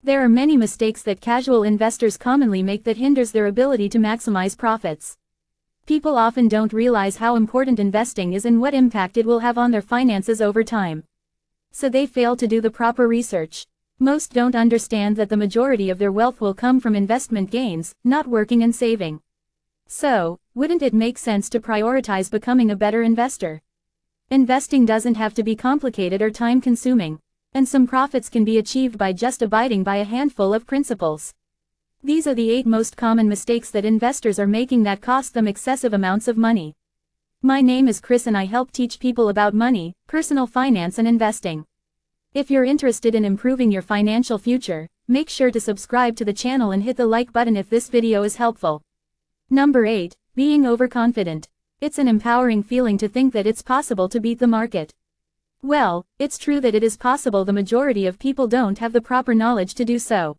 There are many mistakes that casual investors commonly make that hinders their ability to maximize profits. People often don't realize how important investing is and what impact it will have on their finances over time. So they fail to do the proper research. Most don't understand that the majority of their wealth will come from investment gains, not working and saving. So, wouldn't it make sense to prioritize becoming a better investor? Investing doesn't have to be complicated or time-consuming, and some profits can be achieved by just abiding by a handful of principles. These are the 8 most common mistakes that investors are making that cost them excessive amounts of money. My name is Chris and I help teach people about money, personal finance and investing. If you're interested in improving your financial future, make sure to subscribe to the channel and hit the like button if this video is helpful. Number 8, being overconfident. It's an empowering feeling to think that it's possible to beat the market. Well, it's true that it is possible. The majority of people don't have the proper knowledge to do so.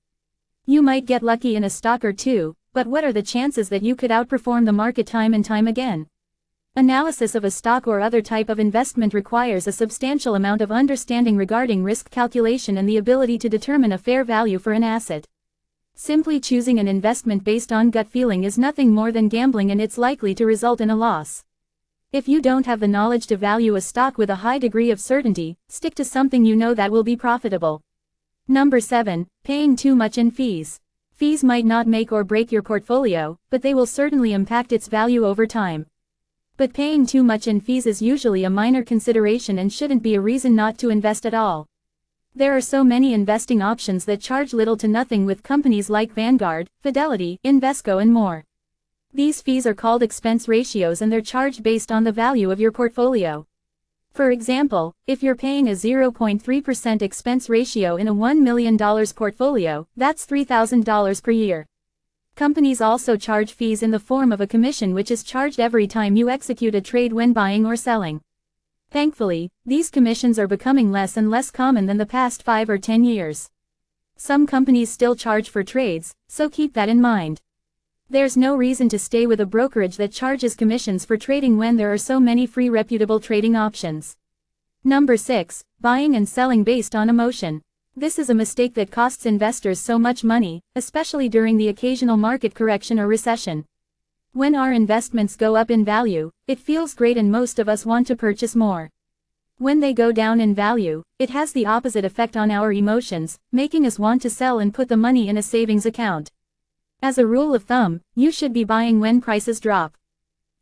You might get lucky in a stock or two, but what are the chances that you could outperform the market time and time again? Analysis of a stock or other type of investment requires a substantial amount of understanding regarding risk calculation and the ability to determine a fair value for an asset. Simply choosing an investment based on gut feeling is nothing more than gambling, and it's likely to result in a loss. If you don't have the knowledge to value a stock with a high degree of certainty, stick to something you know that will be profitable. Number 7, paying too much in fees. Fees might not make or break your portfolio, but they will certainly impact its value over time. But paying too much in fees is usually a minor consideration and shouldn't be a reason not to invest at all. There are so many investing options that charge little to nothing with companies like Vanguard, Fidelity, Invesco and more. These fees are called expense ratios and they're charged based on the value of your portfolio. For example, if you're paying a 0.3% expense ratio in a $1 million portfolio, that's $3,000 per year. Companies also charge fees in the form of a commission which is charged every time you execute a trade when buying or selling. Thankfully, these commissions are becoming less and less common than the past 5 or 10 years. Some companies still charge for trades, so keep that in mind. There's no reason to stay with a brokerage that charges commissions for trading when there are so many free reputable trading options. Number 6, buying and selling based on emotion. This is a mistake that costs investors so much money, especially during the occasional market correction or recession. When our investments go up in value, it feels great and most of us want to purchase more. When they go down in value, it has the opposite effect on our emotions, making us want to sell and put the money in a savings account. As a rule of thumb, you should be buying when prices drop.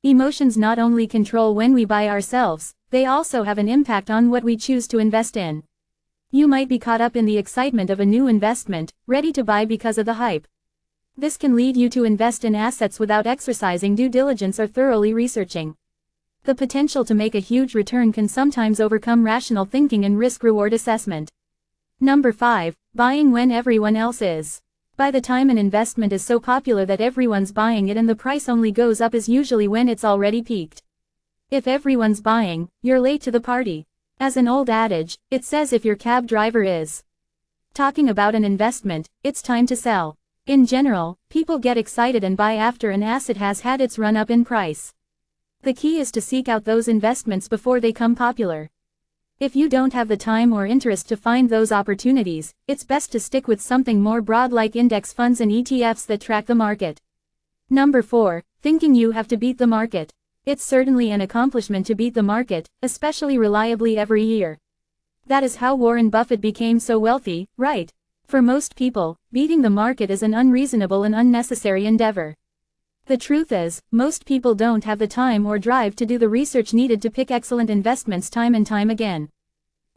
Emotions not only control when we buy ourselves, they also have an impact on what we choose to invest in. You might be caught up in the excitement of a new investment, ready to buy because of the hype. This can lead you to invest in assets without exercising due diligence or thoroughly researching. The potential to make a huge return can sometimes overcome rational thinking and risk-reward assessment. Number 5, buying when everyone else is. By the time an investment is so popular that everyone's buying it and the price only goes up is usually when it's already peaked. If everyone's buying, you're late to the party. As an old adage, it says if your cab driver is talking about an investment, it's time to sell. In general, people get excited and buy after an asset has had its run up in price. The key is to seek out those investments before they become popular. If you don't have the time or interest to find those opportunities, it's best to stick with something more broad like index funds and ETFs that track the market. Number 4, thinking you have to beat the market. It's certainly an accomplishment to beat the market, especially reliably every year. That is how Warren Buffett became so wealthy, right? For most people, beating the market is an unreasonable and unnecessary endeavor. The truth is, most people don't have the time or drive to do the research needed to pick excellent investments time and time again.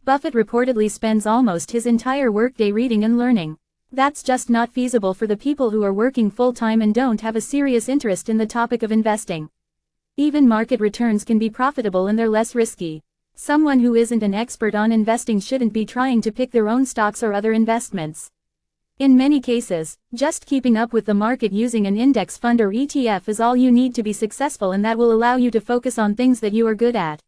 Buffett reportedly spends almost his entire workday reading and learning. That's just not feasible for the people who are working full-time and don't have a serious interest in the topic of investing. Even market returns can be profitable and they're less risky. Someone who isn't an expert on investing shouldn't be trying to pick their own stocks or other investments. In many cases, just keeping up with the market using an index fund or ETF is all you need to be successful, and that will allow you to focus on things that you are good at.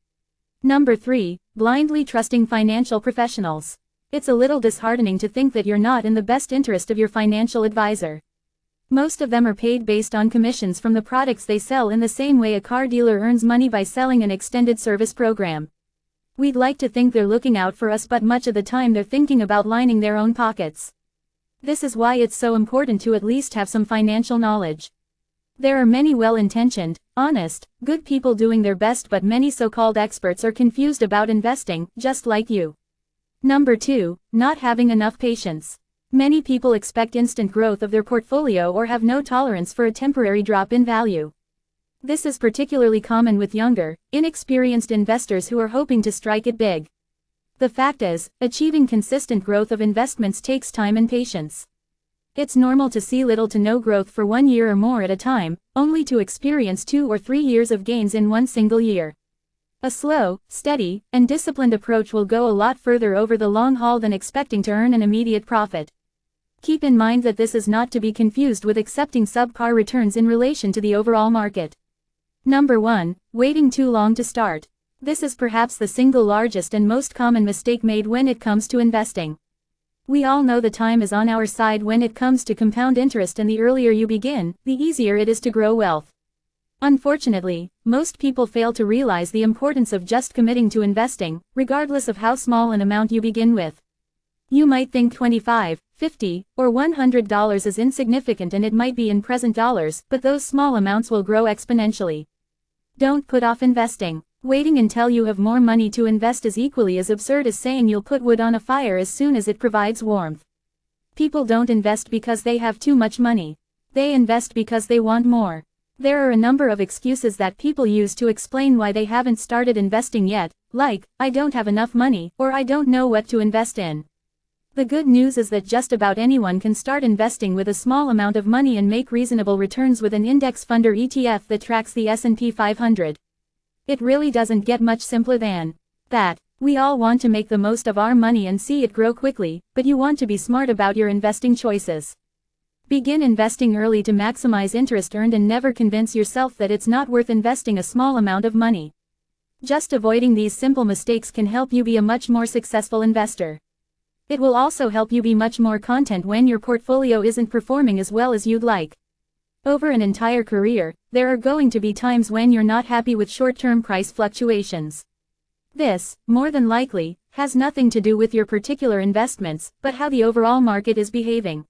Number 3, blindly trusting financial professionals. It's a little disheartening to think that you're not in the best interest of your financial advisor. Most of them are paid based on commissions from the products they sell, in the same way a car dealer earns money by selling an extended service program. We'd like to think they're looking out for us, but much of the time they're thinking about lining their own pockets. This is why it's so important to at least have some financial knowledge. There are many well-intentioned, honest, good people doing their best, but many so-called experts are confused about investing, just like you. Number 2, not having enough patience. Many people expect instant growth of their portfolio or have no tolerance for a temporary drop in value. This is particularly common with younger, inexperienced investors who are hoping to strike it big. The fact is, achieving consistent growth of investments takes time and patience. It's normal to see little to no growth for 1 year or more at a time, only to experience 2 or 3 years of gains in one single year. A slow, steady, and disciplined approach will go a lot further over the long haul than expecting to earn an immediate profit. Keep in mind that this is not to be confused with accepting subpar returns in relation to the overall market. Number 1, waiting too long to start. This is perhaps the single largest and most common mistake made when it comes to investing. We all know the time is on our side when it comes to compound interest, and the earlier you begin, the easier it is to grow wealth. Unfortunately, most people fail to realize the importance of just committing to investing, regardless of how small an amount you begin with. You might think $25, $50, or $100 is insignificant, and it might be in present dollars, but those small amounts will grow exponentially. Don't put off investing. Waiting until you have more money to invest is equally as absurd as saying you'll put wood on a fire as soon as it provides warmth. People don't invest because they have too much money. They invest because they want more. There are a number of excuses that people use to explain why they haven't started investing yet, like, I don't have enough money, or I don't know what to invest in. The good news is that just about anyone can start investing with a small amount of money and make reasonable returns with an index fund or ETF that tracks the S&P 500. It really doesn't get much simpler than that. We all want to make the most of our money and see it grow quickly, but you want to be smart about your investing choices. Begin investing early to maximize interest earned, and never convince yourself that it's not worth investing a small amount of money. Just avoiding these simple mistakes can help you be a much more successful investor. It will also help you be much more content when your portfolio isn't performing as well as you'd like. Over an entire career, there are going to be times when you're not happy with short-term price fluctuations. This, more than likely, has nothing to do with your particular investments, but how the overall market is behaving.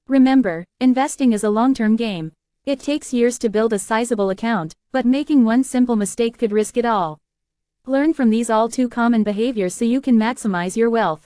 Remember, investing is a long-term game. It takes years to build a sizable account, but making one simple mistake could risk it all. Learn from these all too common behaviors so you can maximize your wealth.